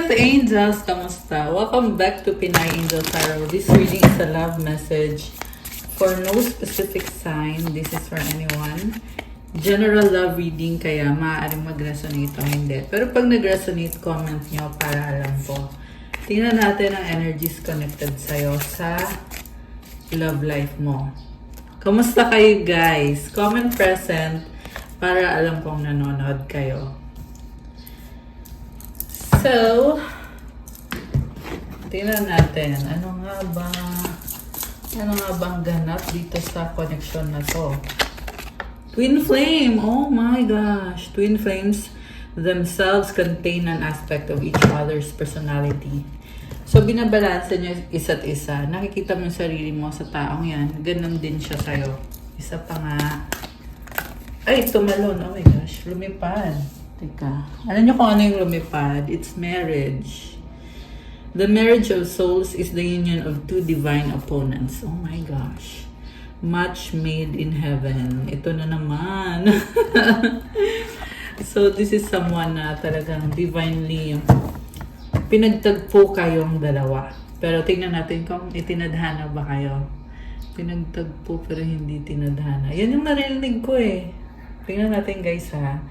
Earth Angels! Kamusta? Welcome back to Pinay Angel Tarot. This reading is a love message for no specific sign. This is for anyone. General love reading, kaya maaaring mag-resonate o hindi. Pero pag nag-resonate, comment nyo para alam ko. Tingnan natin ang energies connected sa'yo sa love life mo. Kamusta kayo guys? Comment present para alam kong nanonood kayo. So, tingnan natin. Ano nga bang ganap dito sa connection na to? Twin flame! Oh my gosh! Twin flames themselves contain an aspect of each other's personality. So, binabalansa nyo isa't isa. Nakikita mo yung sarili mo sa taong yan. Ganon din siya sa'yo. Isa pa nga. Ay, tumalon. Oh my gosh. Lumipad. Teka. Alam nyo kung ano yung lumipad? It's marriage. The marriage of souls is the union of two divine opponents. Oh my gosh. Match made in heaven. Ito na naman. So, this is someone na talagang divinely pinagtagpo kayong dalawa. Pero tingnan natin kung itinadhana ba kayo. Pinagtagpo pero hindi tinadhana. Yan yung narinig ko eh. Tingnan natin guys ha.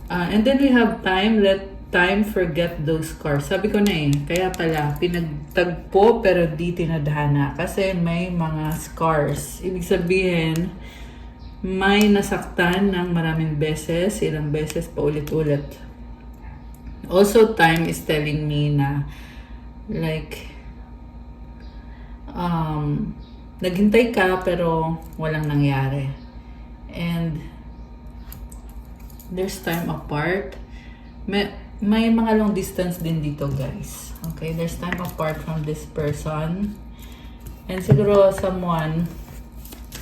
And then we have time. Let time forget those scars. Sabi ko na eh. Kaya pala, pinagtagpo pero di tinadhana. Kasi may mga scars. Ibig sabihin, may nasaktan ng maraming beses, ilang beses pa ulit-ulit. Also, time is telling me na like naghintay ka pero walang nangyari. And there's time apart. May mga long distance din dito, guys. Okay, there's time apart from this person. And siguro someone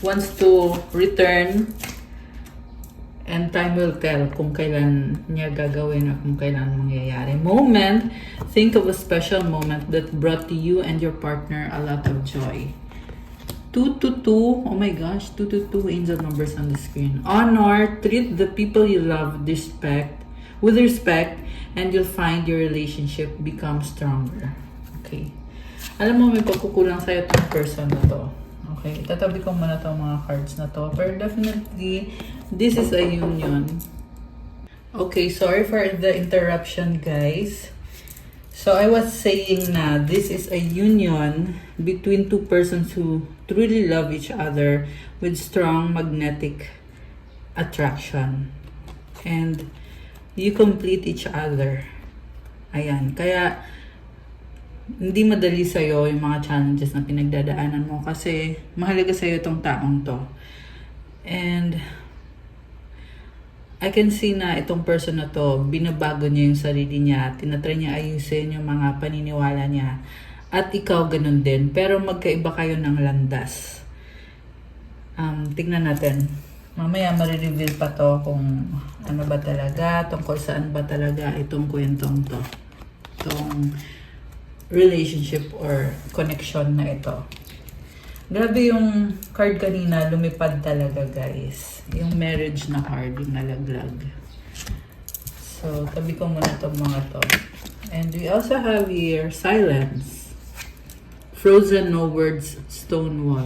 wants to return. And time will tell kung kailan niya gagawin o kung kailan mangyayari. Moment, think of a special moment that brought to you and your partner a lot of joy. 222, oh my gosh, 222 angel numbers on the screen. Honor, treat the people you love with respect, and you'll find your relationship become stronger. Okay. Alam mo, may pagkukulang sa'yo itong person na to. Okay, tatabi ko muna itong mga cards na to. Pero definitely, this is a union. Okay, sorry for the interruption, guys. So, I was saying na this is a union between two persons who truly love each other with strong magnetic attraction. And you complete each other. Ayan, kaya hindi madali sa'yo yung mga challenges na pinagdadaanan mo kasi mahalaga sa'yo itong taong to. And I can see na itong person na to, binabago niya yung sarili niya, tinatry niya ayusin yung mga paniniwala niya. At ikaw ganun din, pero magkaiba kayo ng landas. Tignan natin. Mamaya marireveal pa to kung ano ba talaga, tungkol saan ba talaga itong kwentong to. Itong relationship or connection na ito. Grabe yung card kanina, lumipad talaga guys. Yung marriage na card, yung nalaglag. So, tabi ko muna itong mga to. And we also have here, silence. Frozen, no words, stone wall.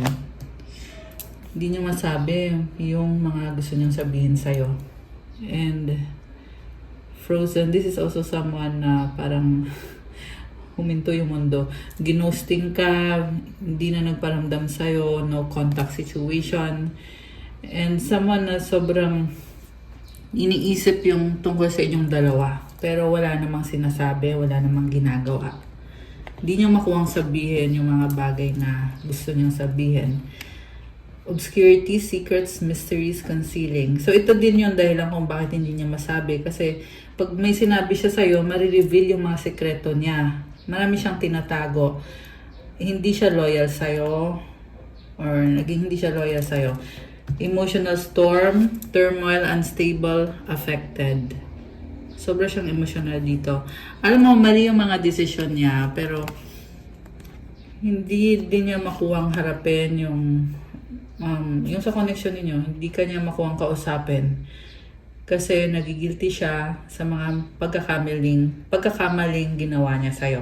Hindi nyo masabi yung mga gusto nyong sabihin sa'yo. And frozen, this is also someone na parang huminto yung mundo. Ginosting ka, hindi na nagparamdam sa'yo, no contact situation. And someone na sobrang iniisip yung tungkol sa inyong dalawa. Pero wala namang sinasabi, wala namang ginagawa. Hindi niya makuwang sabihin yung mga bagay na gusto niyang sabihin. Obscurity, secrets, mysteries, concealing. So ito din yung dahilan kung bakit hindi niya masabi. Kasi pag may sinabi siya sa'yo, marireveal yung mga sekreto niya. Marami siyang tinatago. Hindi siya loyal sa'yo. Or naging hindi siya loyal sa'yo. Emotional storm, turmoil, unstable, affected. Sobra siyang emotional dito. Alam mo, mali yung mga desisyon niya. Pero hindi din niya makuwang harapin yung sa connection niyo. Hindi ka niya makuwang kausapin. Kasi nagigilty siya sa mga pagkakamaling ginawa niya sa'yo.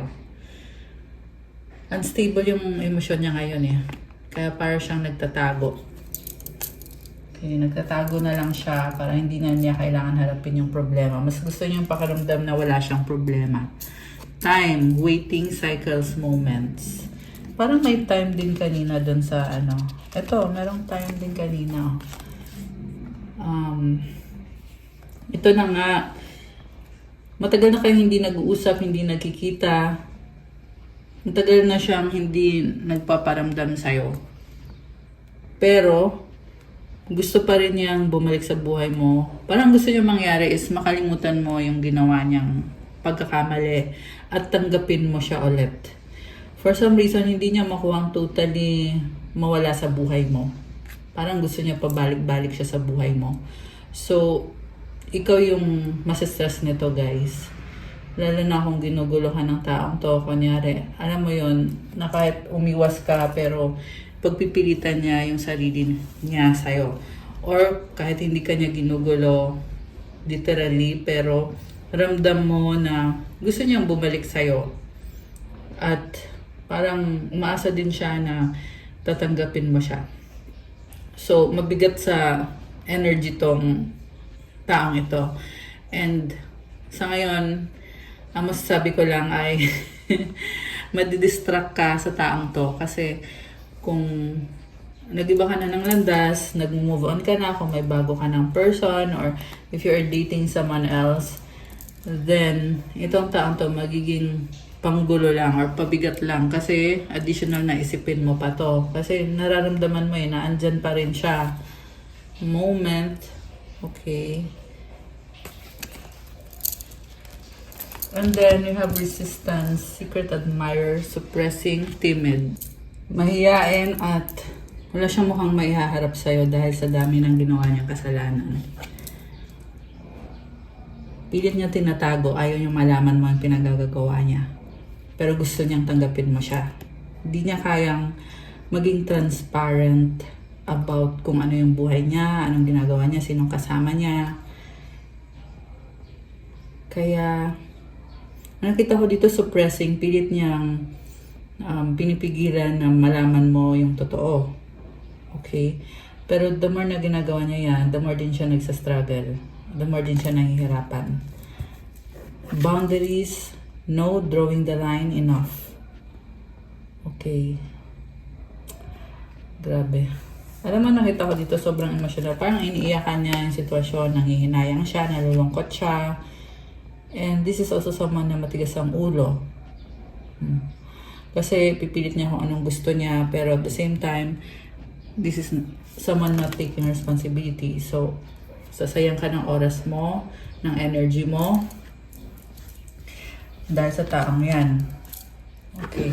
Unstable yung emosyon niya ngayon eh. Kaya para siyang nagtatago. Okay, nagtatago na lang siya para hindi na niya kailangan harapin yung problema. Mas gusto niya yung pakiramdam na wala siyang problema. Time, waiting cycles, moments. Parang may time din kanina dun sa ano. Ito, merong time din kanina. Ito na nga. Matagal na kayong hindi nag-uusap, hindi nagkikita. Matagal na siyang hindi nagpaparamdam sa'yo. Pero, gusto pa rin niyang bumalik sa buhay mo. Parang gusto niya mangyari is makalimutan mo yung ginawa niyang pagkakamali at tanggapin mo siya ulit. For some reason, hindi niya makuhang totally mawala sa buhay mo. Parang gusto niya pabalik-balik siya sa buhay mo. So, ikaw yung masistress nito, guys. Lalo na kung ginuguluhan ng taong to, kunyari, alam mo yon na kahit umiwas ka, pero pagpipilitan niya yung sarili niya sa'yo. Or kahit hindi ka niya ginugulo, literally, pero ramdam mo na gusto niyang bumalik sa'yo. At parang umaasa din siya na tatanggapin mo siya. So, mabigat sa energy tong taong ito. And sa ngayon, ang masasabi ko lang ay madidistract ka sa taong to. Kasi kung nag-iba ka na ng landas, nag-move on ka na, kung may bago ka ng person, or if you're dating someone else, then itong taong to magiging panggulo lang or pabigat lang kasi additional na isipin mo pa to. Kasi nararamdaman mo na andyan pa rin siya. Moment. Okay. And then you have resistance, secret admirer, suppressing, timid. Mahiyain at wala siyang mukhang maihaharap sa'yo dahil sa dami ng ginawa niyang kasalanan. Pilit niya tinatago, ayaw niyang malaman mo ang pinagagagawa niya. Pero gusto niyang tanggapin mo siya. Hindi niya kayang maging transparent about kung ano yung buhay niya, anong ginagawa niya, sinong kasama niya. Kaya, nakita ko dito suppressing, pilit niyang pinipigilan na malaman mo yung totoo. Okay? Pero the more na ginagawa niya yan, the more din siya nagsastruggle. The more din siya nahihirapan. Boundaries, no drawing the line, enough. Okay. Grabe. Alam mo, nakita ko dito sobrang emotional. Parang iniiyakan niya yung sitwasyon, nanghihinayang siya, nalulungkot siya. And this is also someone na matigas ang ulo. Kasi pipilit niya kung anong gusto niya, pero at the same time, this is someone not taking responsibility. So, sasayang ka ng oras mo, ng energy mo, dahil sa taong yan. Okay.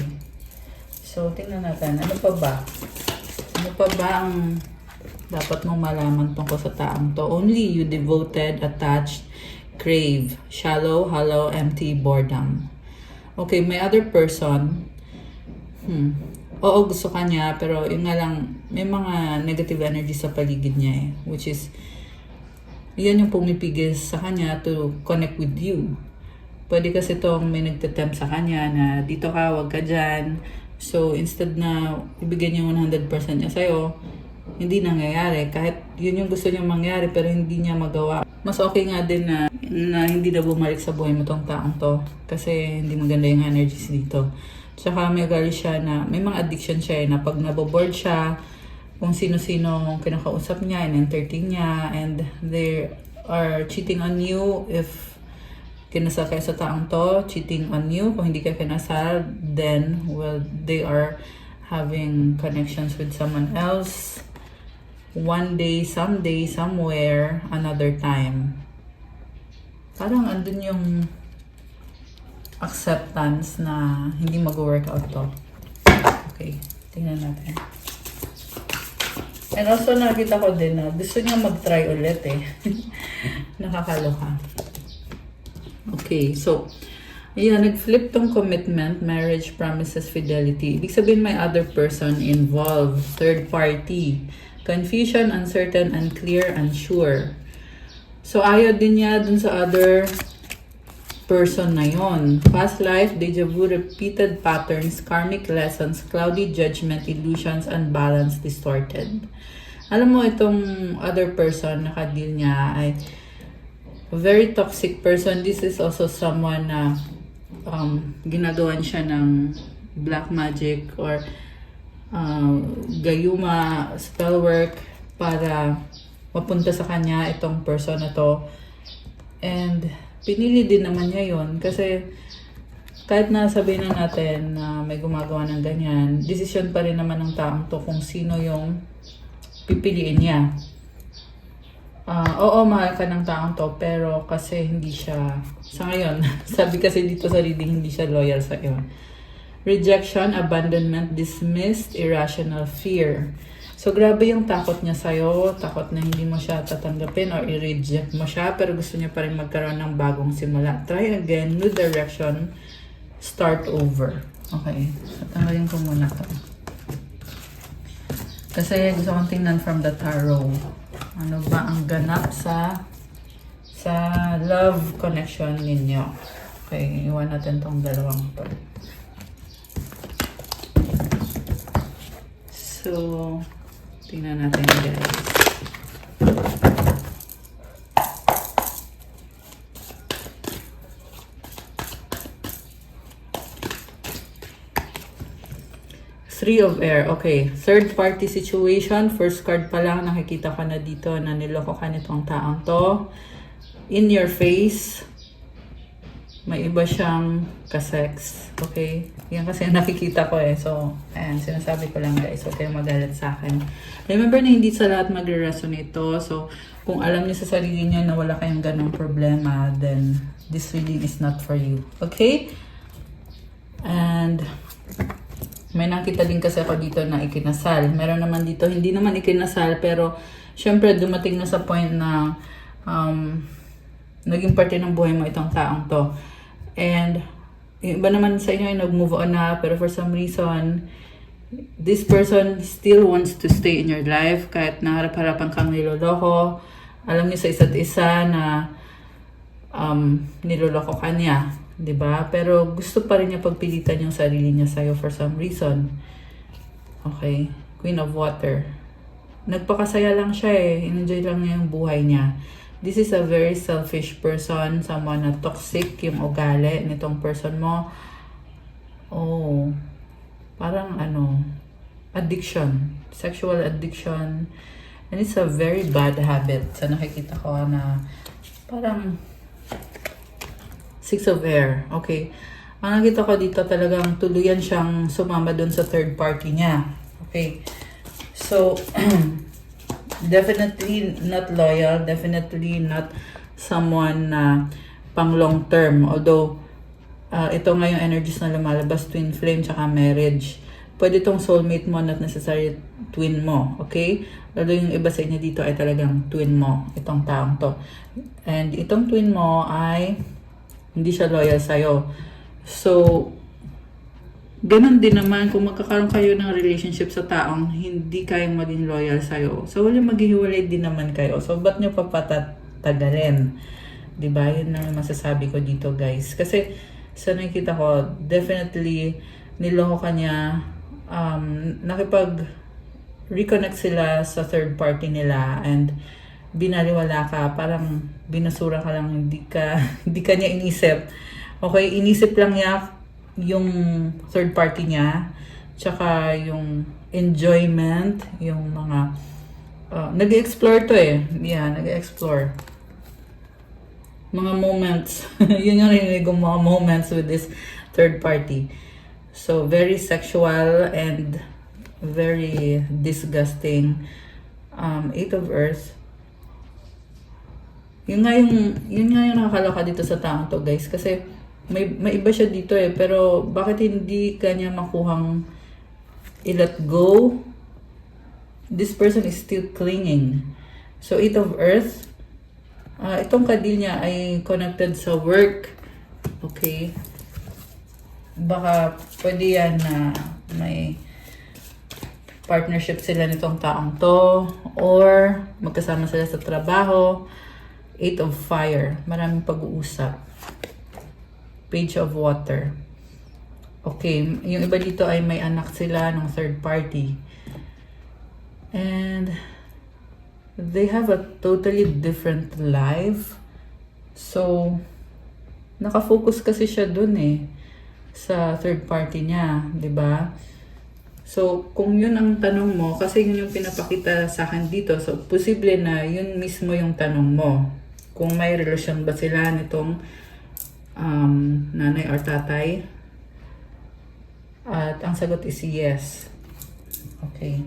So, tingnan natin. Ano pa ba? Ano pa ba ang dapat mong malaman tungkol sa taong to? Only you devoted, attached, crave, shallow, hollow, empty, boredom. Okay, may other person. Oo, gusto ka niya, pero yun nga lang, may mga negative energy sa paligid niya eh. Which is, yan yung pumipigil sa kanya to connect with you. Pwede kasi itong may nagtatempt sa kanya na dito ka, wag ka dyan. So, instead na ibigay niya 100% niya sa'yo, hindi nangyayari. Kahit yun yung gusto niya mangyari, pero hindi niya magawa. Mas okay nga din na hindi na bumalik sa buhay mo tong taong to. Kasi hindi maganda yung energies dito. Tsaka may gali siya na, may mga addiction siya na pag naboboard siya, kung sino-sino kinakausap niya and entertain niya, and they are cheating on you if kinasal kayo sa taong to, cheating on you. Kung hindi kayo kinasal, then, well, they are having connections with someone else. One day, someday, somewhere, another time. Parang andun yung acceptance na hindi mag-work out to. Okay, tingnan natin. And also, nakita ko din na gusto niya mag-try ulit eh. Nakakaloka. Okay, so, ayan, nag-flip tong commitment, marriage, promises, fidelity. Ibig sabihin may other person involved, third party. Confusion, uncertain, unclear, unsure. So, ayaw din niya dun sa other person na yon. Past life, deja vu, repeated patterns, karmic lessons, cloudy judgment, illusions, unbalanced, distorted. Alam mo, itong other person na ka-deal niya ay a very toxic person. This is also someone na ginagawan siya ng black magic or gayuma, spell work para mapunta sa kanya itong person na to. And pinili din naman niya yon kasi kahit na sabihin na natin na may gumagawa ng ganyan, desisyon pa rin naman ng taong to kung sino yung pipiliin niya. Oo, mahal ka ng taong to, pero kasi hindi siya, sa ngayon, sabi kasi dito sa reading, hindi siya loyal sa iyo. Rejection, abandonment, dismissed, irrational fear. So, grabe yung takot niya sa'yo, takot na hindi mo siya tatanggapin or i-reject mo siya, pero gusto niya pa rin magkaroon ng bagong simula. Try again, new direction, start over. Okay, so tanggalin ko muna to. Kasi gusto kong tingnan from the tarot. Ano ba ang ganap sa love connection ninyo? Okay, iwan natin tong dalawang to. So, tingnan natin guys. Three of Air. Okay. Third party situation. First card pa lang, nakikita ka na dito na niloko ka nitong taong to. In your face, may iba siyang kasex. Okay? Yan kasi nakikita ko eh. So, ayan, sinasabi ko lang guys. Huwag kayong magalit sa akin. Remember na hindi sa lahat magre-resonate to. So, kung alam niyo sa sarili niyo na wala kayong ganong problema, then this reading is not for you. Okay? And may nakita din kasi ako dito na ikinasal. Meron naman dito, hindi naman ikinasal, pero syempre dumating na sa point na naging parte ng buhay mo itong taong to. And yung iba naman sa inyo ay nag-move on na, pero for some reason, this person still wants to stay in your life kahit naharap-harapan kang niloloko. Alam niyo sa isa't isa na niloloko ka niya. 'Di ba? Pero gusto pa rin niya pagpilitan yung sarili niya sa'yo for some reason. Okay? Queen of Water. Nagpakasaya lang siya eh. Enjoy lang niya yung buhay niya. This is a very selfish person. Someone na toxic yung ugali nitong person mo. Oh. Parang addiction. Sexual addiction. And it's a very bad habit. So nakikita ko na parang Six of Air. Okay. Ang nakita ko dito talagang tuluyan siyang sumama dun sa third party niya. Okay. So, definitely not loyal. Definitely not someone na pang long term. Although, ito nga yung energies na lumalabas, twin flame tsaka marriage. Pwede itong soulmate mo, not necessarily twin mo. Okay? Lalo yung iba sa inyo dito ay talagang twin mo. Itong taong to. And itong twin mo ay hindi siya loyal sa'yo. So, ganun din naman kung magkakaroon kayo ng relationship sa taong hindi kayang maging loyal sa'yo. So, wala maghihiwalay din naman kayo. So, ba't nyo papatatagalin? Diba? Yun ang masasabi ko dito, guys. Kasi, sa nakikita ko, definitely, niloko ka niya. Nakipag-reconnect sila sa third party nila and binaliwala ka, parang binasura ka lang, hindi ka niya inisip. Okay, inisip lang niya yung third party niya, tsaka yung enjoyment, yung mga, nag-explore to eh. Yeah, nag-explore. Mga moments. Yun yung narinig kong mga moments with this third party. So, very sexual and very disgusting. Eight of Earth. Yun nga yung nakakaloka dito sa taong to, guys. Kasi may iba siya dito eh. Pero bakit hindi kanya makuhang i-let go? This person is still clinging. So, Eight of Earth. Itong kadil niya ay connected sa work. Okay. Baka pwede yan na may partnership sila nitong taong to. Or magkasama sila sa trabaho. Eight of Fire. Maraming pag-uusap. Page of Water. Okay, yung iba dito ay may anak sila ng third party. And they have a totally different life. So, nakafocus kasi siya dun sa third party niya, 'di ba? So, kung yun ang tanong mo, kasi yun yung pinapakita sa akin dito, so, posible na yun mismo yung tanong mo. Kung may relasyon ba sila nitong nanay or tatay? At ang sagot is yes. Okay.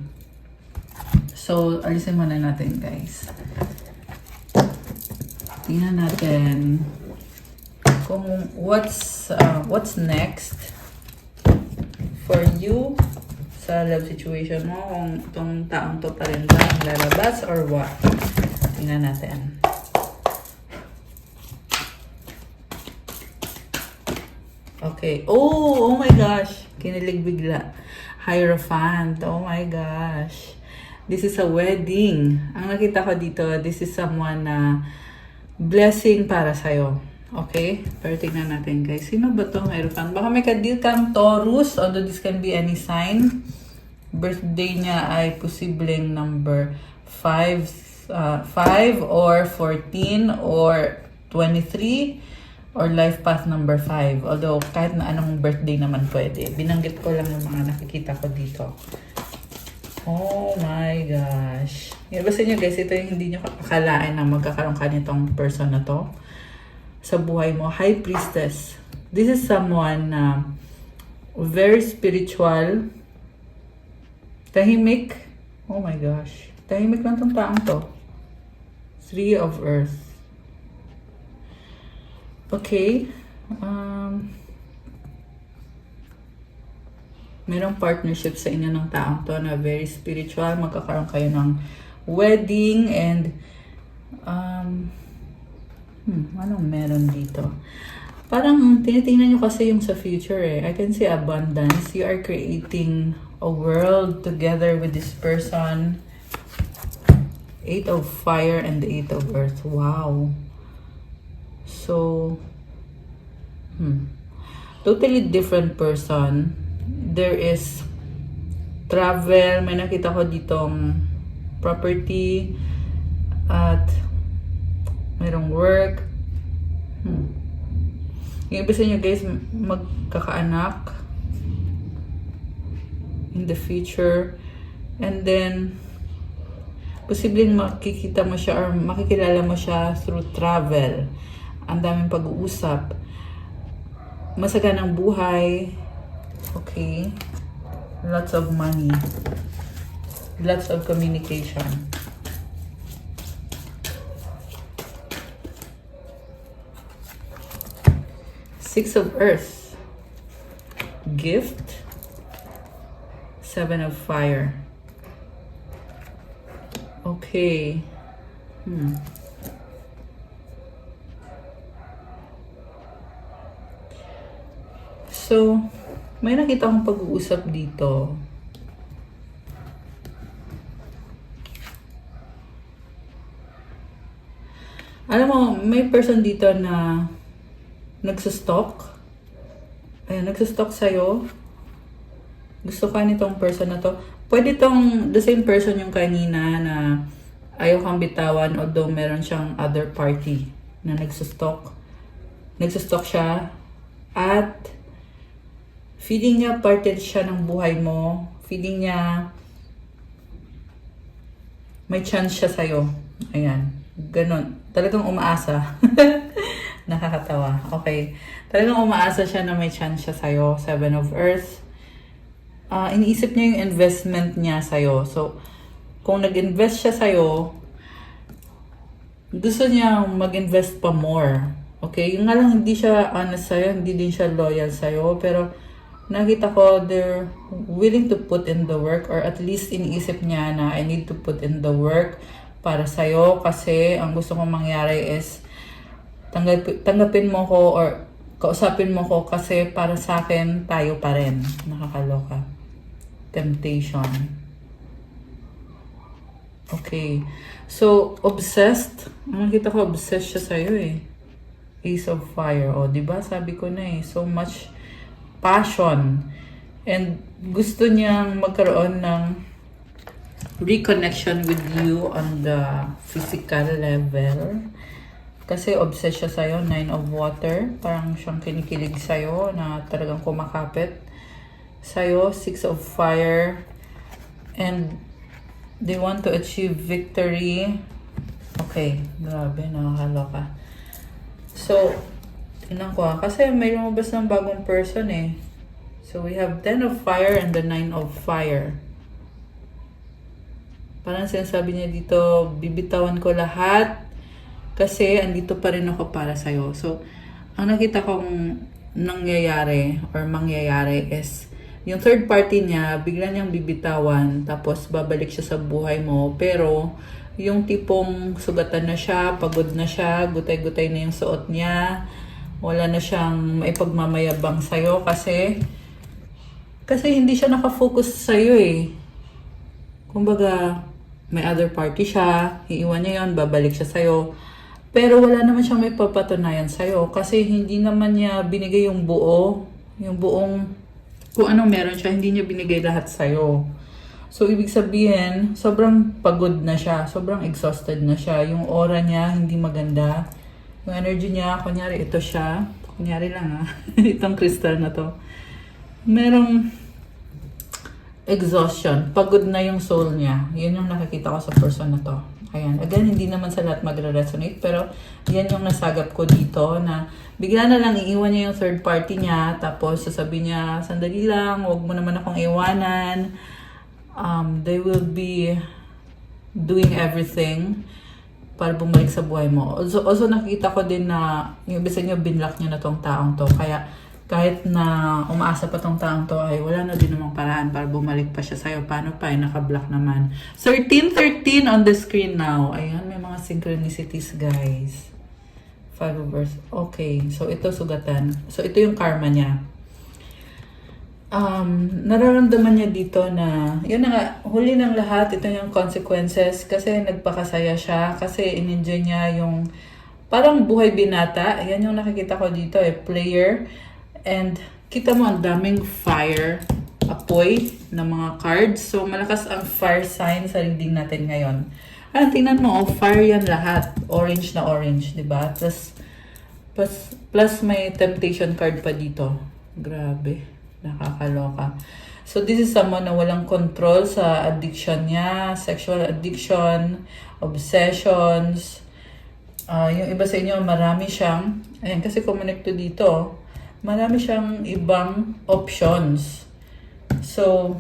So, alisin muna natin, guys. Tingnan natin kung what's next for you sa love situation mo, kung itong taong to pa rin ba ang lalabas or what. Tingnan natin. Okay. Oh my gosh. Kinilig bigla. Hierophant. Oh my gosh. This is a wedding. Ang nakita ko dito, this is someone na blessing para sa'yo. Okay? Pero tignan natin, guys. Sino ba itong Hierophant? Baka may kadil kang Taurus, although this can be any sign. Birthday niya ay posibleng number 5 or 14 or 23 or life path number 5. Although, kahit na anong birthday naman pwede. Binanggit ko lang yung mga nakikita ko dito. Oh my gosh. Basta nyo guys, ito yung hindi nyo akalain na magkakaroon ka nitong person na to sa buhay mo. High Priestess. This is someone na very spiritual. Tahimik. Oh my gosh. Tahimik lang tong taong to. 3 of Earth. Okay. Merong partnership sa inyo ng taong to na very spiritual. Magkakaroon kayo ng wedding and anong meron dito? Parang tinitingnan nyo kasi yung sa future I can see abundance. You are creating a world together with this person. 8 of Fire and the 8 of Earth. Wow. So, totally different person. There is travel. May nakita ko ditong property at mayroong work. Yung iba sa inyo guys, magkakaanak in the future. And then, posibleng makikita mo siya or makikilala mo siya through travel. Ang daming pag-uusap. Masaganang buhay. Okay. Lots of money. Lots of communication. Six of Earth. Gift. 7 of Fire. Okay. So, may nakita akong pag-uusap dito. Alam mo, may person dito na nagsustalk. Ayan, nagsustalk sa'yo. Gusto ka nitong person na to. Pwede tong the same person yung kanina na ayaw kang bitawan although meron siyang other party na nagsustalk. Nagsustalk siya at feeling niya parte siya ng buhay mo. Feeling niya may chance siya sa'yo. Ayan. Ganon. Talagang umaasa. Nakakatawa. Okay. Talagang umaasa siya na may chance siya sa'yo. 7 of Earth. Iniisip niya yung investment niya sa'yo. So, kung nag-invest siya sa'yo, gusto niya mag-invest pa more. Okay? Yung nga lang hindi siya honest sa'yo, hindi din siya loyal sa'yo, pero nakita ko they're willing to put in the work or at least iniisip niya na I need to put in the work para sa'yo kasi ang gusto kong mangyari is tanggapin mo ko or kausapin mo ko kasi para sa akin tayo pa rin. Nakakaloka. Temptation. Okay. So, obsessed. Nakita ko, obsessed siya sa'yo eh. Ace of Fire. O, di ba? Sabi ko na eh. So much passion. And gusto niyang magkaroon ng reconnection with you on the physical level. Kasi obsessed siya sa'yo. 9 of Water. Parang siyang kinikilig sa'yo na talagang kumakapit sa'yo. 6 of Fire. And they want to achieve victory. Okay, grabe, nakakaloka. So, tingnan ko kasi may lumabas ng bagong person eh. So, we have 10 of Fire and the 9 of Fire. Parang sinasabi niya dito, bibitawan ko lahat kasi andito pa rin ako para sa'yo. So, ang nakita kong nangyayari or mangyayari is yung third party niya, bigla niyang bibitawan, tapos babalik siya sa buhay mo. Pero, yung tipong sugatan na siya, pagod na siya, gutay-gutay na yung suot niya, wala na siyang maipagmamayabang sa'yo kasi hindi siya nakafocus sa'yo eh. Kumbaga, may other party siya, iiwan niya yun, babalik siya sa'yo. Pero wala naman siyang may papatunayan sa'yo kasi hindi naman niya binigay yung buong kung anong meron siya, hindi niya binigay lahat sa'yo. So, ibig sabihin, sobrang pagod na siya. Sobrang exhausted na siya. Yung aura niya, hindi maganda. Yung energy niya, kunyari, ito siya. Kunyari lang ha. Itong crystal na to. Merong exhaustion. Pagod na yung soul niya. Yun yung nakikita ko sa person na to. Ayan. Again, hindi naman sa lahat magre-resonate. Pero, yan yung nasagap ko dito na bigla na lang iiwan niya yung third party niya. Tapos, sasabihin niya, sandali lang, huwag mo naman akong iwanan. They will be doing everything para bumalik sa buhay mo. Also nakita ko din na yung ibig sabihin niya, binlock niya na tong taong to. Kaya, kahit na umaasa pa tong taong to, ay wala na din namang paraan para bumalik pa siya sa'yo. Paano pa? Naka-block naman. 13 on the screen now. Ayan, may mga synchronicities, guys. 5 of Earth. Okay, so ito sugatan. So ito yung karma niya. Nararamdaman niya dito na, yun na nga, huli ng lahat, ito yung consequences. Kasi nagpakasaya siya. Kasi in-enjoy niya yung parang buhay binata. Ayan yung nakikita ko dito eh, player. And kita mo ang daming fire, apoy ng mga cards. So malakas ang fire sign sa reading natin ngayon. Tingnan mo, fire yan lahat. Orange na orange, di ba? Plus may temptation card pa dito. Grabe, nakakaloka. So this is someone na walang control sa addiction niya, sexual addiction, obsessions. Yung iba sa inyo, marami siyang, ayan kasi kumonekto dito, marami siyang ibang options. So,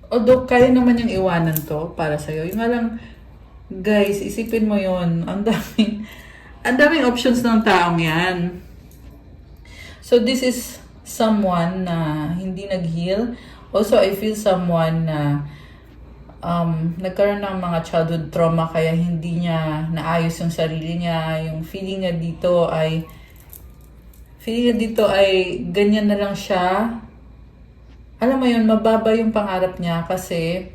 although kaya naman yung iwanan to para sa'yo, yung nga lang, guys, isipin mo yon, ang daming options ng taong yan. So, this is someone na hindi nag-heal. Also, I feel someone na nagkaroon ng mga childhood trauma kaya hindi niya naayos yung sarili niya. Yung feeling niya dito ay ganyan na lang siya. Alam mo yun, mababa yung pangarap niya kasi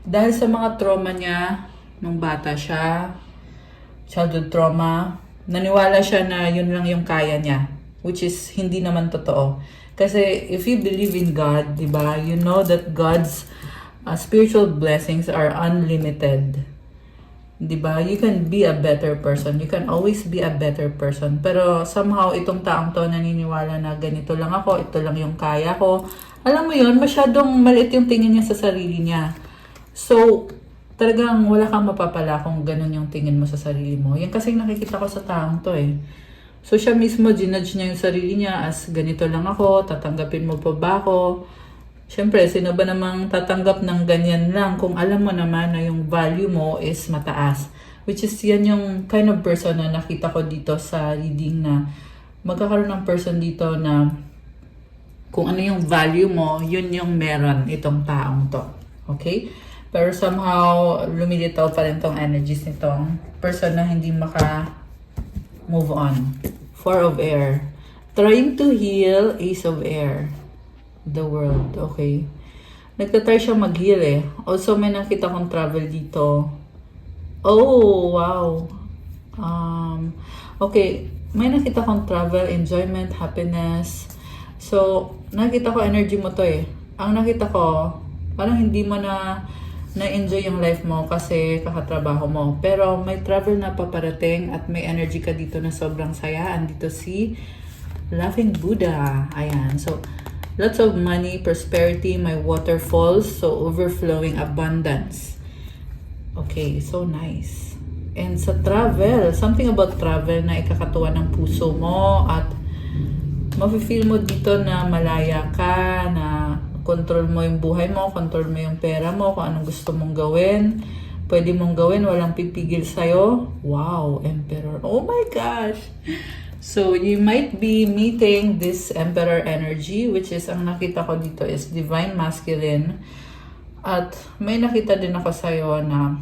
dahil sa mga trauma niya nung bata siya, childhood trauma, naniwala siya na yun lang yung kaya niya, which is hindi naman totoo. Kasi if you believe in God, di ba, you know that God's spiritual blessings are unlimited. Diba? You can be a better person. You can always be a better person. Pero somehow, itong taong to naniniwala na ganito lang ako, ito lang yung kaya ko. Alam mo yun, masyadong maliit yung tingin niya sa sarili niya. So, talagang wala kang mapapala kung ganun yung tingin mo sa sarili mo. Yan kasi nakikita ko sa taong to eh. So, siya mismo, ginudge niya yung sarili niya as ganito lang ako, tatanggapin mo pa ba ako? Siyempre, sino ba namang tatanggap ng ganyan lang kung alam mo naman na yung value mo is mataas. Which is yan yung kind of person na nakita ko dito sa reading na magkakaroon ng person dito na kung ano yung value mo, yun yung meron itong taong to. Okay? Pero somehow, lumilitaw pa rin tong energies nitong person na hindi maka-move on. 4 of Air. Trying to heal, Ace of Air. The world, okay. Nagtatry siya mag-heal eh. Also, may nakita kong travel dito. Oh, wow. Okay, may nakita kong travel, enjoyment, happiness. So, nakita ko energy mo to eh. Ang nakita ko, parang hindi mo na-enjoy yung life mo kasi kakatrabaho mo. Pero may travel na paparating at may energy ka dito na sobrang saya. Andito si Laughing Buddha. Ayan. So, lots of money, prosperity, may waterfalls, so overflowing abundance. Okay, so nice. And sa travel, something about travel na ikakatuwa ng puso mo at mafe-feel mo dito na malaya ka, na control mo yung buhay mo, control mo yung pera mo, kung anong gusto mong gawin. Pwede mong gawin, walang pipigil sa'yo. Wow, Emperor. Oh my gosh! So, you might be meeting this Emperor energy, which is, ang nakita ko dito is Divine Masculine. At may nakita din ako sa'yo na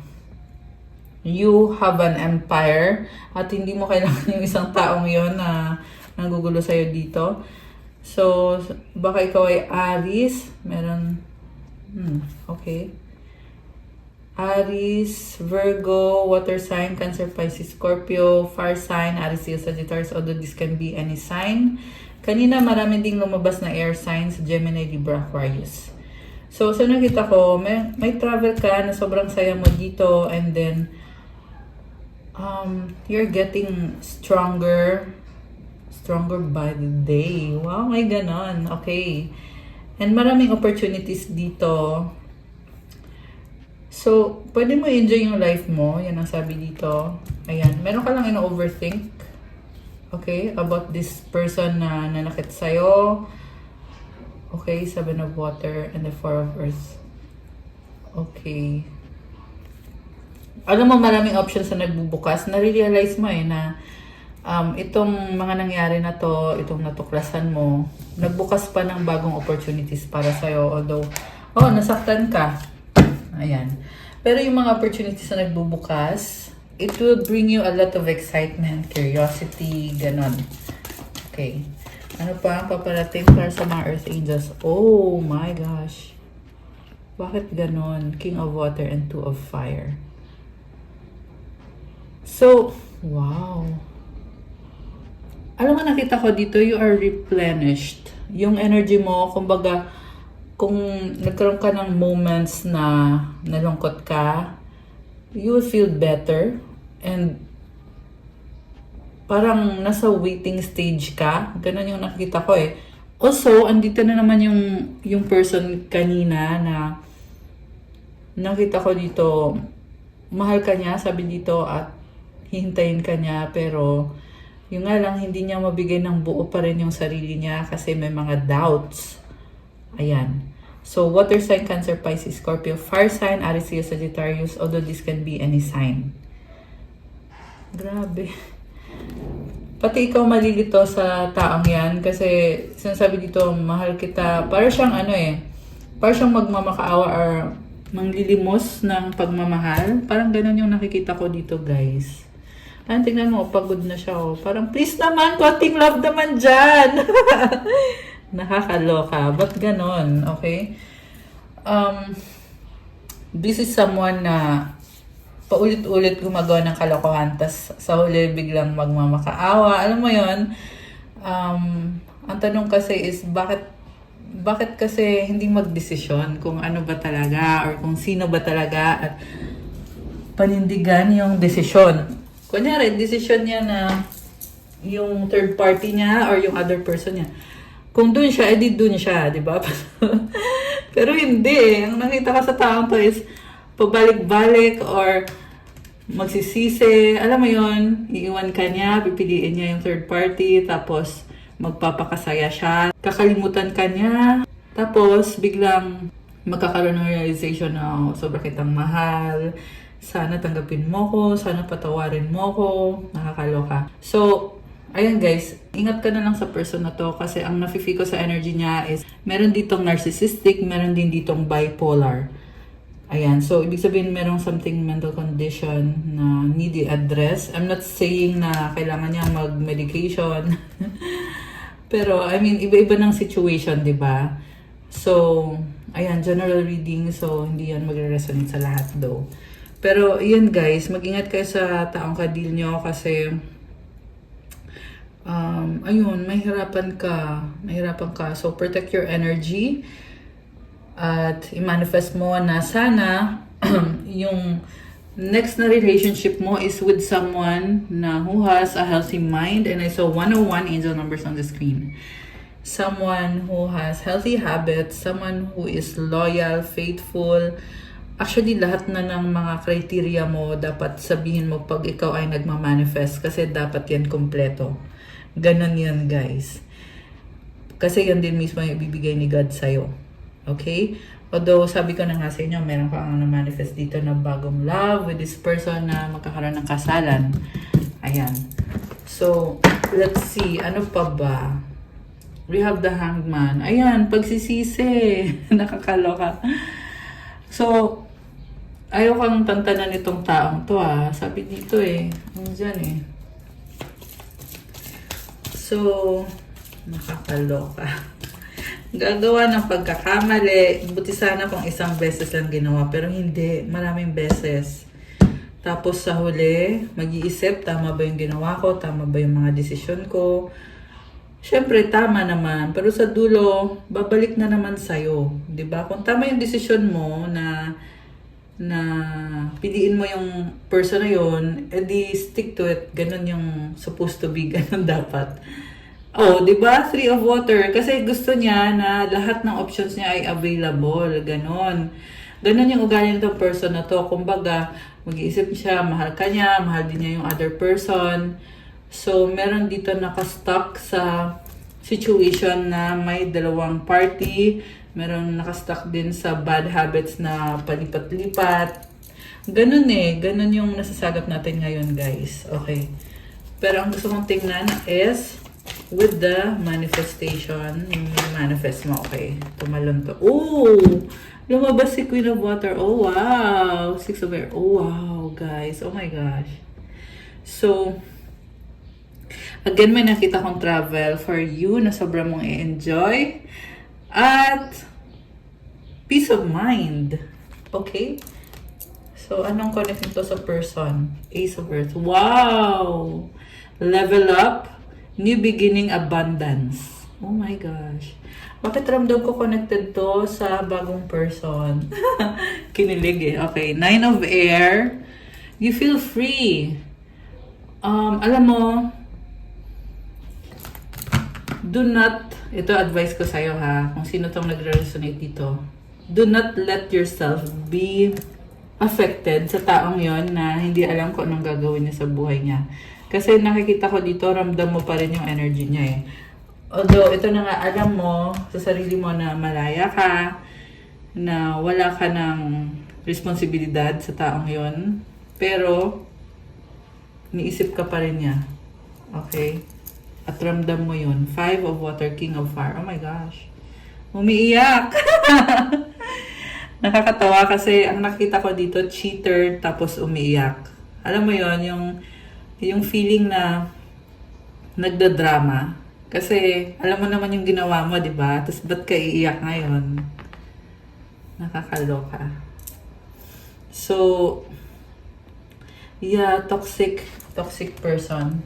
you have an empire at hindi mo kailangan yung isang taong yon na nanggugulo sa'yo dito. So, baka ikaw ay Aries. Meron, okay. Aries, Virgo, Water sign, Cancer, Pisces, Scorpio, Fire sign, Aries, Leo, Sagittarius, although this can be any sign. Kanina marami ding lumabas na air signs, Gemini, Libra, Aquarius. So nakita ko, may travel ka na sobrang saya mo dito and then you're getting stronger by the day. Wow, may ganon. Okay. And maraming opportunities dito. So, pwede mo enjoy yung life mo. Yan ang sabi dito. Ayan. Meron ka lang ino-overthink. Okay? About this person na nanakit sa'yo. Okay? 7 of water and the 4 of earth. Okay. Alam mo, maraming options na nagbubukas. Nare-realize mo na itong mga nangyari na to, itong natuklasan mo, nagbukas pa ng bagong opportunities para sa'yo. Although, nasaktan ka. Ayan. Pero yung mga opportunities na nagbubukas, it will bring you a lot of excitement, curiosity, ganon. Okay. Ano pa ang paparating para sa mga Earth Angels? Oh my gosh. Bakit ganon? King of Water and Two of Fire. So, wow. Alam mo, nakita ko dito, you are replenished. Yung energy mo, kumbaga, kung nagkaroon ka ng moments na nalungkot ka, you will feel better. And parang nasa waiting stage ka. Ganun yung nakita ko eh. Also, andito na naman yung person kanina na nakita ko dito, mahal ka niya, sabi dito, at hihintayin ka niya, pero yung nga lang, hindi niya mabigay ng buo pa rin yung sarili niya kasi may mga doubts. Ayan. So, water sign, Cancer, Pisces, Scorpio, fire sign, Aries, Leo, Sagittarius, although this can be any sign. Grabe. Pati ikaw malilito sa taong yan kasi sinasabi dito, mahal kita. Para siyang para siyang magmamakaawa or manglilimos ng pagmamahal. Parang ganun yung nakikita ko dito, guys. Tingnan mo, pagod na siya. Parang, please naman, konting love naman dyan. Nakakaloka. Ba't ganon? Okay? This is someone na paulit-ulit gumagawa ng kalokohan, tas sa huli biglang magmamakaawa. Alam mo yon? Ang tanong kasi is, bakit kasi hindi magdesisyon kung ano ba talaga or kung sino ba talaga at panindigan yung desisyon. Kunyari, desisyon niya na yung third party niya or yung other person niya. Kung dun siya, edi dun siya, di ba? Pero hindi. Ang nakita ko sa taong to is pabalik-balik or magsisisi. Alam mo yon, iiwan ka niya, pipiliin niya yung third party, tapos magpapakasaya siya. Kakalimutan ka niya, tapos biglang magkakaroon ng realization na sobra kitang mahal. Sana tanggapin mo ko, sana patawarin mo ko, nakakaloka. So, ayun guys, ingat ka na lang sa person na to kasi ang nafe-feel ko sa energy niya is meron ditong narcissistic, meron din ditong bipolar. Ayan, so ibig sabihin merong something mental condition na need i-address. I'm not saying na kailangan niya mag-medication. Pero, I mean, iba-iba ng situation, di ba? So, ayan, general reading, so hindi yan magre-resonate sa lahat though. Pero, yun guys, mag-ingat kayo sa taong ka-deal nyo kasi ayun, mahirapan ka. Mahirapan ka. So, protect your energy at i-manifest mo na sana yung next na relationship mo is with someone na who has a healthy mind. And I saw 101 angel numbers on the screen. Someone who has healthy habits, someone who is loyal, faithful. Actually, lahat na ng mga criteria mo dapat sabihin mo pag ikaw ay nagmamanifest kasi dapat yan kompleto. Ganon yan, guys. Kasi yan din mismo yung ibibigay ni God sa'yo. Okay? Although, sabi ko na nga sa inyo, meron kang na-manifest dito na bagong love with this person na magkakaroon ng kasalan. Ayan. So, let's see. Ano pa ba? We have the Hangman. Ayan, pagsisisi. Nakakaloka. So, ayaw kang tantanan itong taong to Sabi dito ano dyan So, nakakaloka. Gagawa ng pagkakamali. Buti sana kung isang beses lang ginawa. Pero hindi. Maraming beses. Tapos sa huli, mag-iisip, tama ba yung ginawa ko? Tama ba yung mga desisyon ko? Siyempre, tama naman. Pero sa dulo, babalik na naman sa'yo. 'Di ba? Kung tama yung desisyon mo na piliin mo yung person na yun, edi stick to it. Ganun yung supposed to be. Ganun dapat. Oh, 'di ba? 3 of water. Kasi gusto niya na lahat ng options niya ay available. Ganun. Ganun yung ugali nitong person na to. Kumbaga, mag-iisip siya, mahal ka niya, mahal din niya yung other person. So, meron dito nakastuck sa situation na may dalawang party. Meron nakastuck din sa bad habits na palipat-lipat. Ganun Ganun yung nasasagap natin ngayon, guys. Okay. Pero ang gusto kong tingnan is with the manifestation. Yung manifest mo, okay. Tumalon to. Oh! Lumabas si Queen of Water. Oh, wow! 6 of Air. Oh, wow, guys. Oh my gosh. So, again, may nakita kong travel for you na sobrang mong i-enjoy. At peace of mind. Okay? So, anong connecting to sa person? Ace of Earth. Wow! Level up. New beginning, abundance. Oh my gosh. Bakit ramdam ko connected to sa bagong person? Kinilig Okay. 9 of Air. You feel free. Alam mo, do not, ito advice ko sa'yo kung sino tong nagre-resonate dito. Do not let yourself be affected sa taong yon na hindi alam kung anong gagawin niya sa buhay niya. Kasi nakikita ko dito, ramdam mo pa rin yung energy niya Although, ito na nga, alam mo sa sarili mo na malaya ka, na wala ka ng responsibilidad sa taong yon, pero, niisip ka pa rin niya. Okay? At ramdam mo yun. 5 of Water, King of Fire. Oh my gosh. Umiiyak! Nakakatawa kasi ang nakita ko dito, cheater, tapos umiiyak. Alam mo yon yung feeling na nagdadrama. Kasi, alam mo naman yung ginawa mo, di ba? Tapos, ba't ka iiyak ngayon? Nakakaloka. So, yeah, toxic person.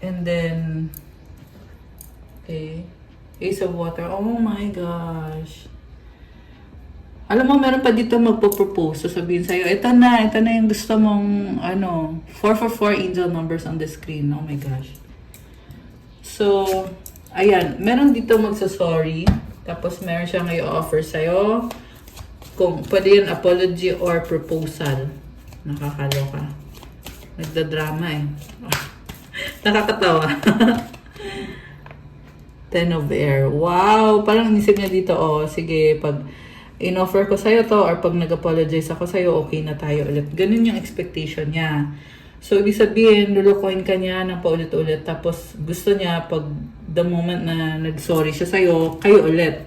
And then, okay, Ace of Water. Oh my gosh. Alam mo, meron pa dito magpo-propose. So, sabihin sa'yo, ito na yung gusto mong, 444 angel numbers on the screen. Oh my gosh. So, ayan, meron dito magsasorry. Tapos, meron siyang i-offer sa'yo. Kung pwede yun, apology or proposal. Nakakaloka. Nagdadrama Nakakatawa. 10 of Air. Wow! Parang inisip niya dito, sige, pag in-offer ko sa'yo to or pag nag-apologize ako sa'yo, okay na tayo ulit. Ganun yung expectation niya. So, ibig sabihin, lulukoyin ka niya ng paulit-ulit. Tapos, gusto niya pag the moment na nag-sorry siya sa'yo, kayo ulit.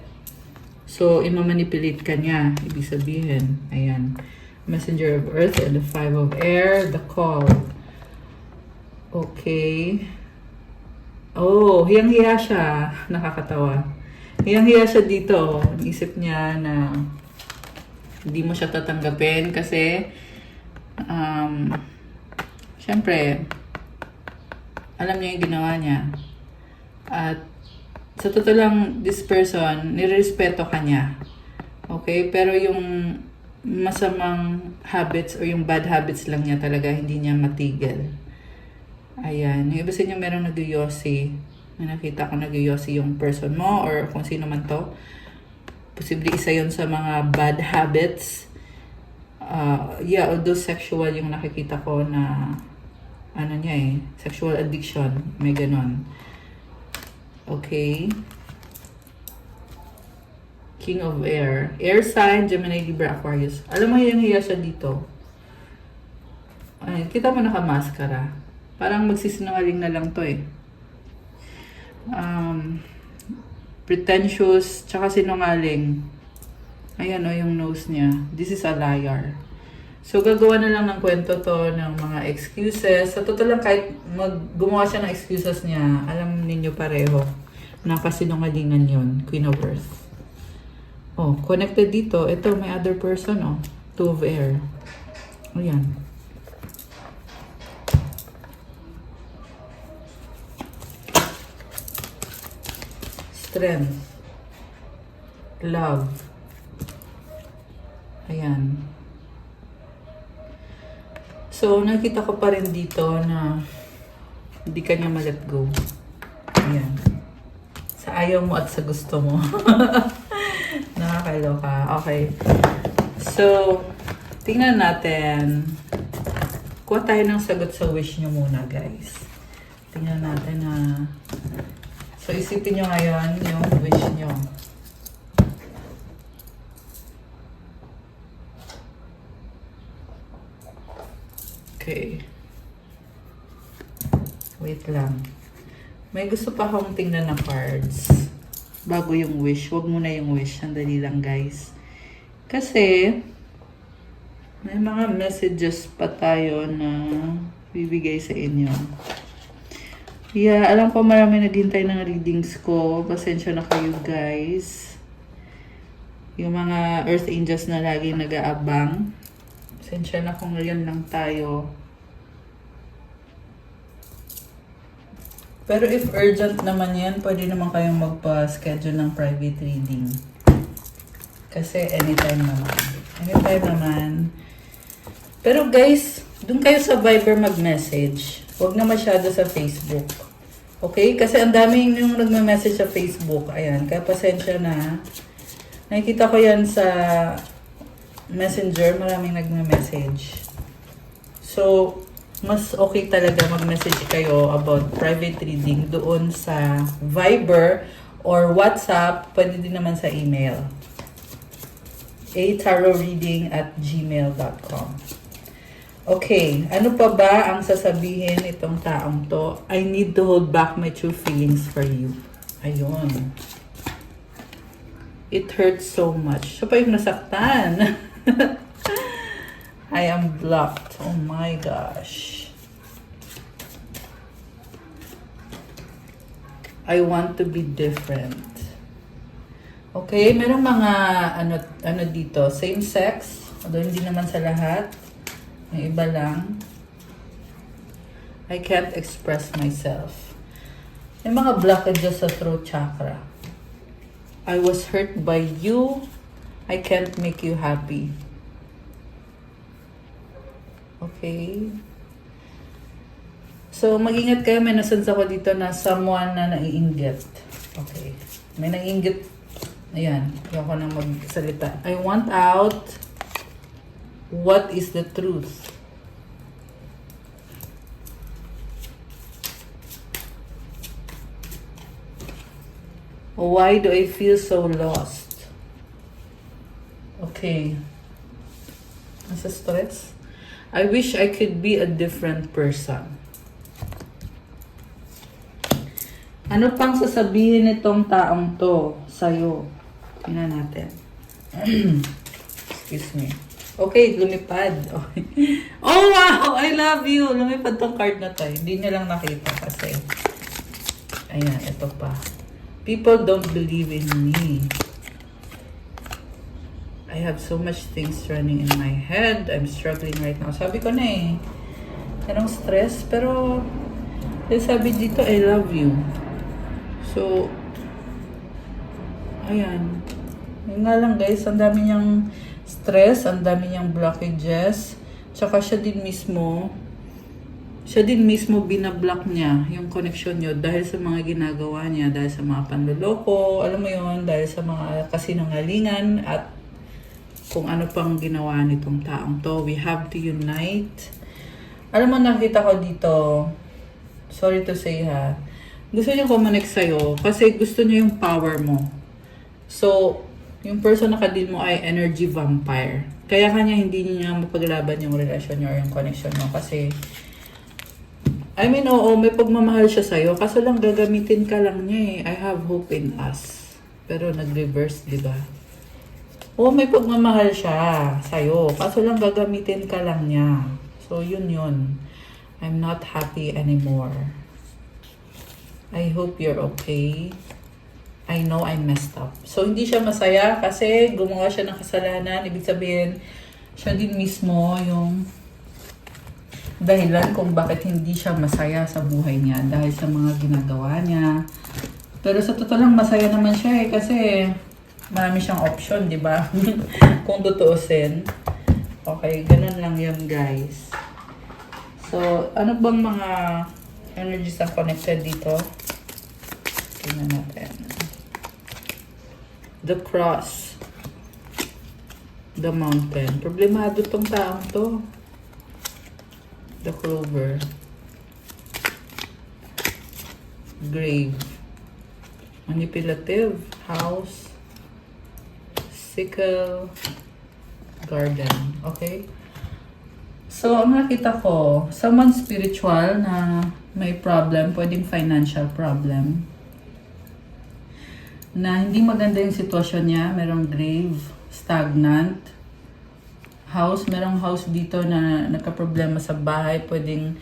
So, imamanipulate ka niya. Ibig sabihin, ayan. Messenger of Earth and the 5 of Air, the call. Okay. Oh, hiyang-hiya siya. Nakakatawa. Hiyang-hiya siya dito. Isip niya na Hindi mo siya tatanggapin kasi syempre, alam niya yung ginawa niya. At sa totoo lang, this person, nirespeto ka niya. Okay? Pero yung masamang habits o yung bad habits lang niya talaga, hindi niya matigil. Ayan. Yung iba sa inyo merong nag-yosi. May nakita ko nag-yosi yung person mo or kung sino man to. Posible isa yon sa mga bad habits. Yeah, although sexual yung nakikita ko na ano niya eh, sexual addiction, may ganon. Okay. King of Air. Air sign, Gemini, Libra, Aquarius. Alam mo yung hiya siya dito. Ay, kita mo nakamaskara. Parang magsisinungaling na lang to eh. Pretentious, tsaka sinungaling. Ayan o, yung nose niya. This is a liar. So, gagawa na lang ng kwento to ng mga excuses. Sa totoo lang, kahit gumawa siya ng excuses niya, alam ninyo pareho na kasinungalingan yun. Queen of Earth. Oh, connected dito. Ito, may other person, oh. Two of Air. Ayan. Strength. Love. Ayan. So, nakita ko pa rin dito na hindi ka niya ma-let go. Ayan. Sa ayaw mo at sa gusto mo. Nakakaloka. Okay. So, tingnan natin. Kuha tayo ng sagot sa wish nyo muna, guys. Tingnan natin na... So, isipin nyo ngayon yung wish nyo. Okay. Wait lang. May gusto pa akong tingnan na cards. Bago yung wish. Huwag muna yung wish. Sandali lang, guys. Kasi, may mga messages pa tayo na bibigay sa inyo. Yeah, alam ko marami naghintay ng readings ko. Pasensya na kayo, guys. Yung mga Earth Angels na laging nag-aabang. Pasensya na kung ngayon lang tayo. Pero if urgent naman yan, pwede naman kayong magpa-schedule ng private reading. Kasi anytime naman. Anytime naman. Pero guys, dun kayo sa Viber mag-message. Huwag na masyado sa Facebook. Okay? Kasi ang daming yung nagme-message sa Facebook. Ayan, kaya pasensya na. Nakikita ko yan sa Messenger, maraming nagme-message. So, mas okay talaga mag-message kayo about private reading doon sa Viber or WhatsApp. Pwede din naman sa email. atarotreading@gmail.com. Okay, ano pa ba ang sasabihin itong taong to? I need to hold back my true feelings for you. Ayun. It hurts so much. Siya pa yung nasaktan. I am blocked. Oh my gosh. I want to be different. Okay, merong mga ano dito, same sex, although hindi naman sa lahat. Yung iba lang. I can't express myself. May mga blockages sa throat chakra. I was hurt by you. I can't make you happy. Okay. So, mag-ingat kayo. May nasense ako dito na someone na naiinggit. Okay. May naiinggit. Ayan. Ayoko nang magsalita. I want out. What is the truth? Why do I feel so lost? Okay. Nasa stress? I wish I could be a different person. Ano pang sasabihin nitong taong to sa'yo? Tingnan natin. Excuse me. Okay, lumipad. Okay. Oh, wow! I love you! Lumipad tong card na to. Hindi niya lang nakita kasi. Ayan, ito pa. People don't believe in me. I have so much things running in my head. I'm struggling right now. Sabi ko na eh, merong stress, pero sabi dito, I love you. So, ayan. Yun nga lang guys, ang dami niyang stress, ang dami niyang blockages. Tsaka siya din mismo binablock niya yung connection niyo dahil sa mga ginagawa niya, dahil sa mga panloloko, alam mo yun, dahil sa mga kasinungalingan at kung ano pang ginawa nitong taong to. We have to unite. Alam mo, nakita ko dito, sorry to say ha, gusto niya kumonek sa'yo kasi gusto niya yung power mo. So, yung person na kadil mo ay energy vampire. Kaya kanya hindi niya mapaglaban yung relasyon niyo or yung connection mo kasi I mean, oo, may pagmamahal siya sa'yo. Kaso lang gagamitin ka lang niya eh. I have hope in us. Pero nag-reverse, di ba? Oo, may pagmamahal siya sa'yo. Kaso lang gagamitin ka lang niya. So, yun. I'm not happy anymore. I hope you're okay. I know I messed up. So, hindi siya masaya kasi gumawa siya ng kasalanan. Ibig sabihin, siya din mismo yung dahilan kung bakit hindi siya masaya sa buhay niya dahil sa mga ginagawa niya. Pero sa totoo lang, masaya naman siya eh kasi marami siyang option, di ba? Kung tutuusin. Okay, ganun lang yun guys. So, ano bang mga energies na connected dito? Tingnan natin. The cross. The mountain. Problemado tong taong to. The clover. Grave. Manipulative. House. Sickle. Garden. Okay? So, ang nakita ko, someone spiritual na may problem, pwedeng financial problem, na hindi maganda yung sitwasyon niya, merong grave, stagnant, house, merong house dito na nagka-problema sa bahay, pwedeng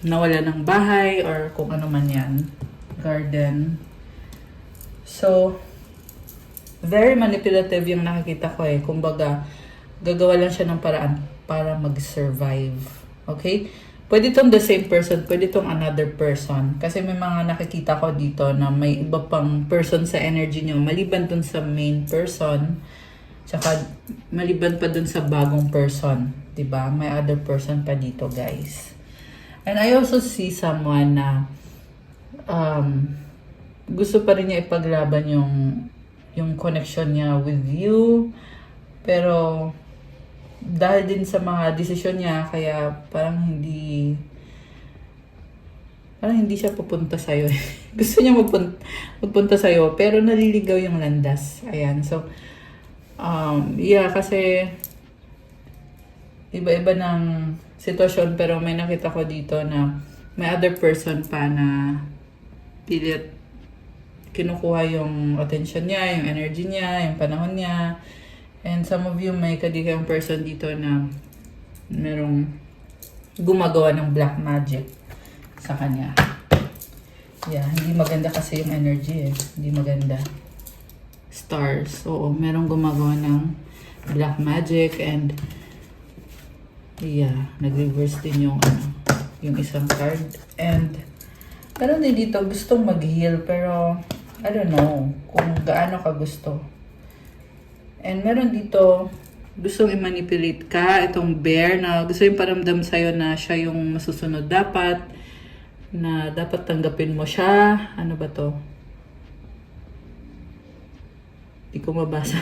nawala ng bahay or kung ano man yan, garden. So, very manipulative yung nakikita ko eh. Kumbaga, gagawa lang siya ng paraan para mag-survive. Okay? Pwede itong the same person, pwede itong another person. Kasi may mga nakikita ko dito na may iba pang person sa energy nyo, maliban dun sa main person, tsaka maliban pa dun sa bagong person. Diba? May other person pa dito, guys. And I also see someone na gusto pa rin niya ipaglaban yung connection niya with you. Pero dahil din sa mga desisyon niya, kaya parang hindi siya pupunta sa'yo. Gusto niya magpunta sa'yo, pero naliligaw yung landas. Ayan, so, yeah, kasi iba-iba ng sitwasyon, pero may nakita ko dito na may other person pa na pilit kinukuha yung attention niya, yung energy niya, yung panahon niya. And some of you may kadikang person dito na merong gumagawa ng black magic sa kanya. Yeah, hindi maganda kasi yung energy eh. Hindi maganda. Stars. Oo, merong gumagawa ng black magic and yeah, nag-reverse din yung isang card. And meron din dito gustong mag-heal pero I don't know kung gaano ka gusto. And meron dito, gustong i-manipulate ka, itong bear na gusto yung paramdam sa'yo na siya yung masusunod dapat, na dapat tanggapin mo siya. Ano ba to? Hindi ko mabasa.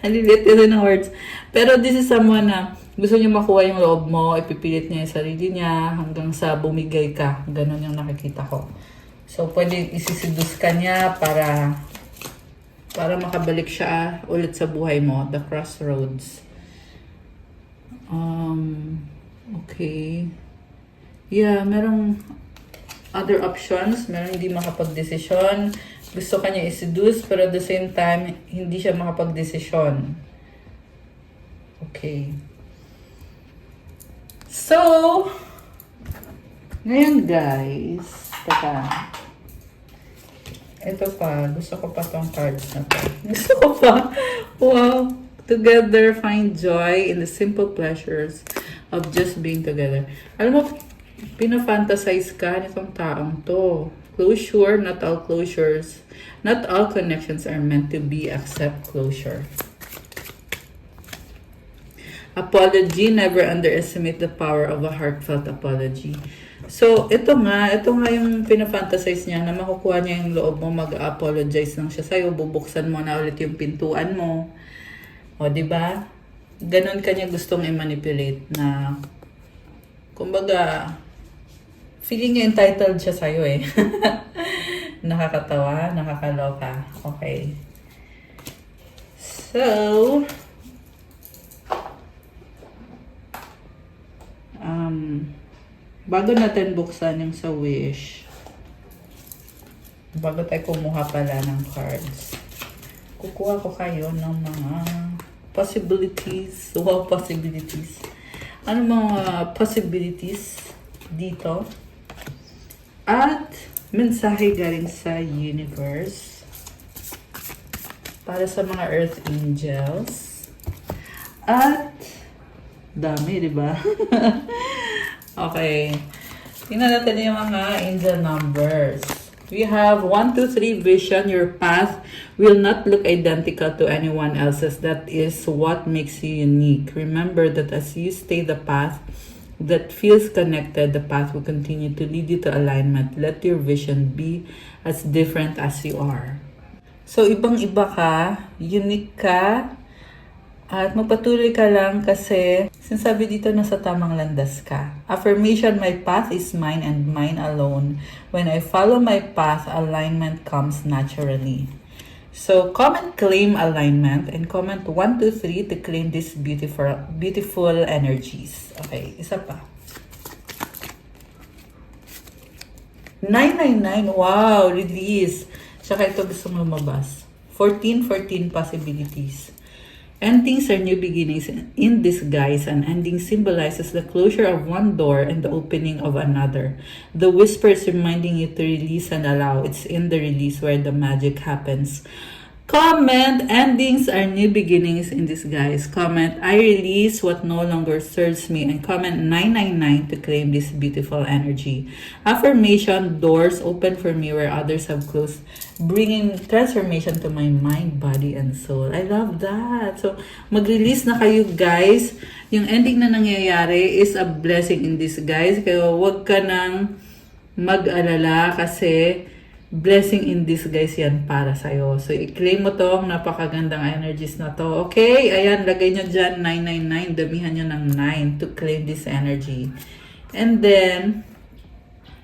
Alilit yun ng words. Pero this is someone na gusto niya makuha yung loob mo, ipipilit niya yung sarili niya hanggang sa bumigay ka. Ganon yung nakikita ko. So, pwede isisidus ka niya para makabalik siya ulit sa buhay mo. The crossroads. Okay. Yeah, merong other options. Merong hindi makapag-desisyon. Gusto ka niya isidus, pero at the same time, hindi siya makapag-desisyon. Okay. So, ngayon guys, teka. Ito pa. Gusto ko pa tong cards na to. Gusto ko pa. Wow. Together, find joy in the simple pleasures of just being together. Alam mo, pinafantasize ka nitong taong to. Closure, not all closures. Not all connections are meant to be except closure. Apology, never underestimate the power of a heartfelt apology. So, ito nga yung pinafantasize niya na makukuha niya yung loob mo, mag-apologize lang siya sa'yo, bubuksan mo na ulit yung pintuan mo. O, diba? Ganon ka niya gustong i-manipulate na, kumbaga, feeling niya entitled siya sa'yo eh. Nakakatawa, nakakaloka. Okay. So, bago natin buksan yung sa wish, bago tayo kumuha pala ng cards, kukuha ko kayo ng mga possibilities. Wow, possibilities. Ano mga possibilities dito? At mensahe galing sa universe para sa mga earth angels. At dami, di ba? Okay. Tingnan natin yung mga angel numbers. We have 1, 2, 3 vision. Your path will not look identical to anyone else's. That is what makes you unique. Remember that as you stay the path that feels connected, the path will continue to lead you to alignment. Let your vision be as different as you are. So, ibang-iba ka, unique ka, at magpatuloy ka lang kasi sinasabi dito na sa tamang landas ka. Affirmation, my path is mine and mine alone. When I follow my path, alignment comes naturally. So, comment claim alignment and comment 1, 2, 3 to claim these beautiful energies. Okay, isa pa. 999, wow, release. Tsaka ito gusto mo lumabas. 14 possibilities. Endings are new beginnings in disguise, and ending symbolizes the closure of one door and the opening of another. The whisper is reminding you to release and allow. It's in the release where the magic happens. Comment, endings are new beginnings in disguise. Comment, I release what no longer serves me. And comment 999 to claim this beautiful energy. Affirmation, doors open for me where others have closed, bringing transformation to my mind, body, and soul. I love that. So, mag-release na kayo guys. Yung ending na nangyayari is a blessing in disguise. Kaya wag ka nang mag-alala kasi blessing in disguise yan para sa'yo. So, i-claim mo tong napakagandang energies na to. Okay? Ayan, lagay nyo dyan 999. Damihan nyo ng 9 to claim this energy. And then,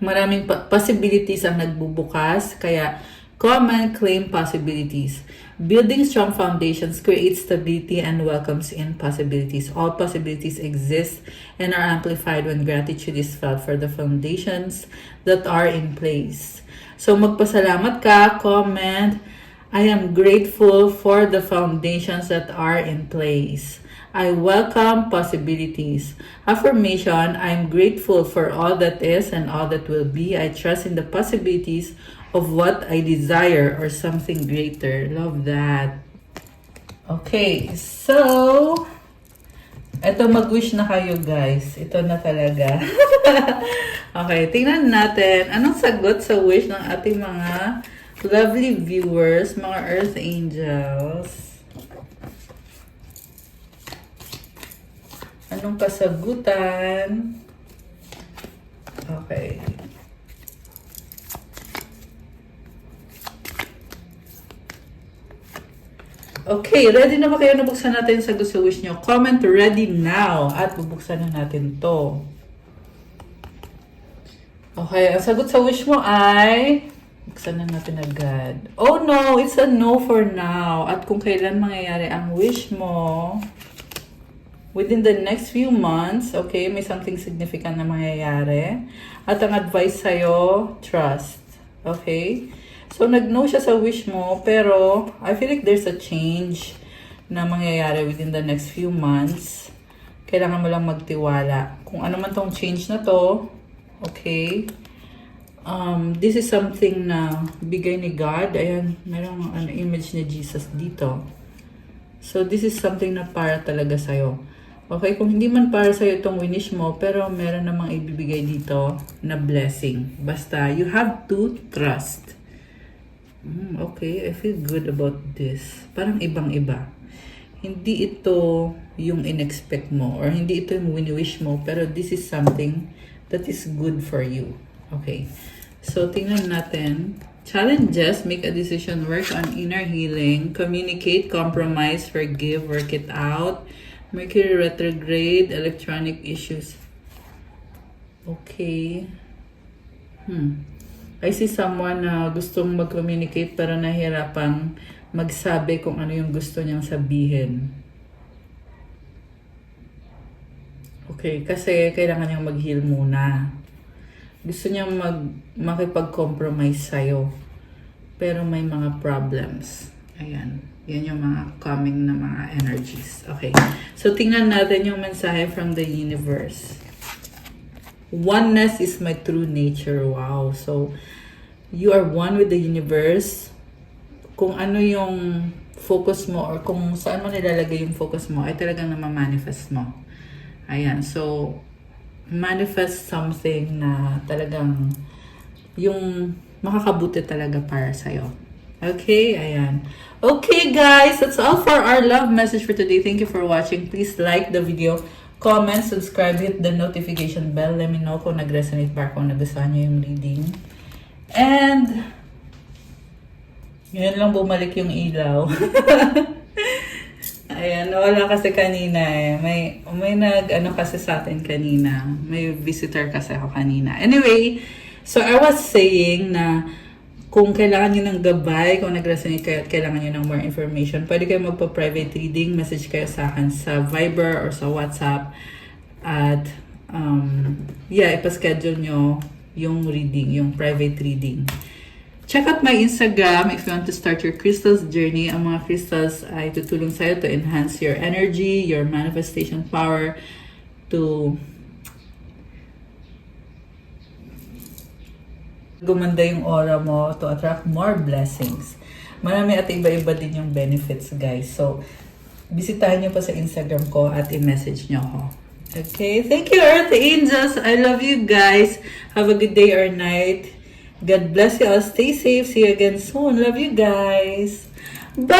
maraming possibilities ang nagbubukas. Kaya, comment, claim possibilities. Building strong foundations creates stability and welcomes in possibilities. All possibilities exist and are amplified when gratitude is felt for the foundations that are in place. So magpasalamat ka, comment, I am grateful for the foundations that are in place. I welcome possibilities. Affirmation, I am grateful for all that is and all that will be. I trust in the possibilities of what I desire or something greater. Love that. Okay, so eto, mag-wish na kayo guys. Ito na talaga. Okay, tingnan natin anong sagot sa wish ng ating mga lovely viewers, mga Earth Angels. Anong kasagutan? Okay. Okay, ready na ba kayo? Nabuksan natin sa gusto wish nyo? Comment ready now at bubuksan na natin to. Okay, ang sagot sa wish mo ay buksan na natin agad. Oh no, it's a no for now. At kung kailan mangyayari ang wish mo, within the next few months, okay, may something significant na mangyayari. At ang advice sa'yo, trust. Okay? So, nag-no siya sa wish mo, pero I feel like there's a change na mangyayari within the next few months. Kailangan mo lang magtiwala. Kung ano man tong change na to, okay, This is something na bigay ni God. Ayan, merong image ni Jesus dito. So, this is something na para talaga sa'yo. Okay, kung hindi man para sa'yo itong winish mo, pero meron namang ibibigay dito na blessing. Basta, you have to trust. Okay, I feel good about this. Parang ibang-iba. Hindi ito yung in-expect mo or hindi ito yung wini-wish mo, pero this is something that is good for you. Okay, so tingnan natin. Challenges, make a decision, work on inner healing, communicate, compromise, forgive, work it out. Mercury retrograde, electronic issues. Okay. I see someone na gustong mag-communicate pero nahihirapang magsabi kung ano yung gusto niyang sabihin. Okay, kasi kailangan niyang mag-heal muna. Gusto niyang makipag-compromise sa'yo. Pero may mga problems. Ayan. Yan yung mga coming na mga energies. Okay. So, tingnan natin yung mensahe from the universe. Oneness is my true nature. Wow. So, you are one with the universe. Kung ano yung focus mo or kung saan mo nilalagay yung focus mo, ay talagang namamanifest mo. Ayan. So, manifest something na talagang yung makakabuti talaga para sa'yo. Okay? Ayan. Okay, guys. That's all for our love message for today. Thank you for watching. Please like the video, comment, subscribe, hit the notification bell. Let me know kung nag-resonate ba, kung nagustuhan nyo yung reading. And, yun lang bumalik yung ilaw. Ayan, wala kasi kanina eh. May nag-ano kasi sa atin kanina. May visitor kasi ako kanina. Anyway, so I was saying na kung kailangan nyo ng gabay, kung nag-resonate kayo at kailangan nyo ng more information, pwede kayo magpa-private reading. Message kayo sa akin sa Viber or sa WhatsApp. At, ipaschedule nyo yung reading, yung private reading. Check out my Instagram if you want to start your crystals journey. Ang mga crystals ay tutulong sa'yo to enhance your energy, your manifestation power, to gumanda yung aura mo, to attract more blessings. Marami at iba-iba din yung benefits, guys. So, bisitahin nyo pa sa Instagram ko at i-message nyo ako. Okay? Thank you, Earth Angels. I love you guys. Have a good day or night. God bless you all. Stay safe. See you again soon. Love you guys. Bye!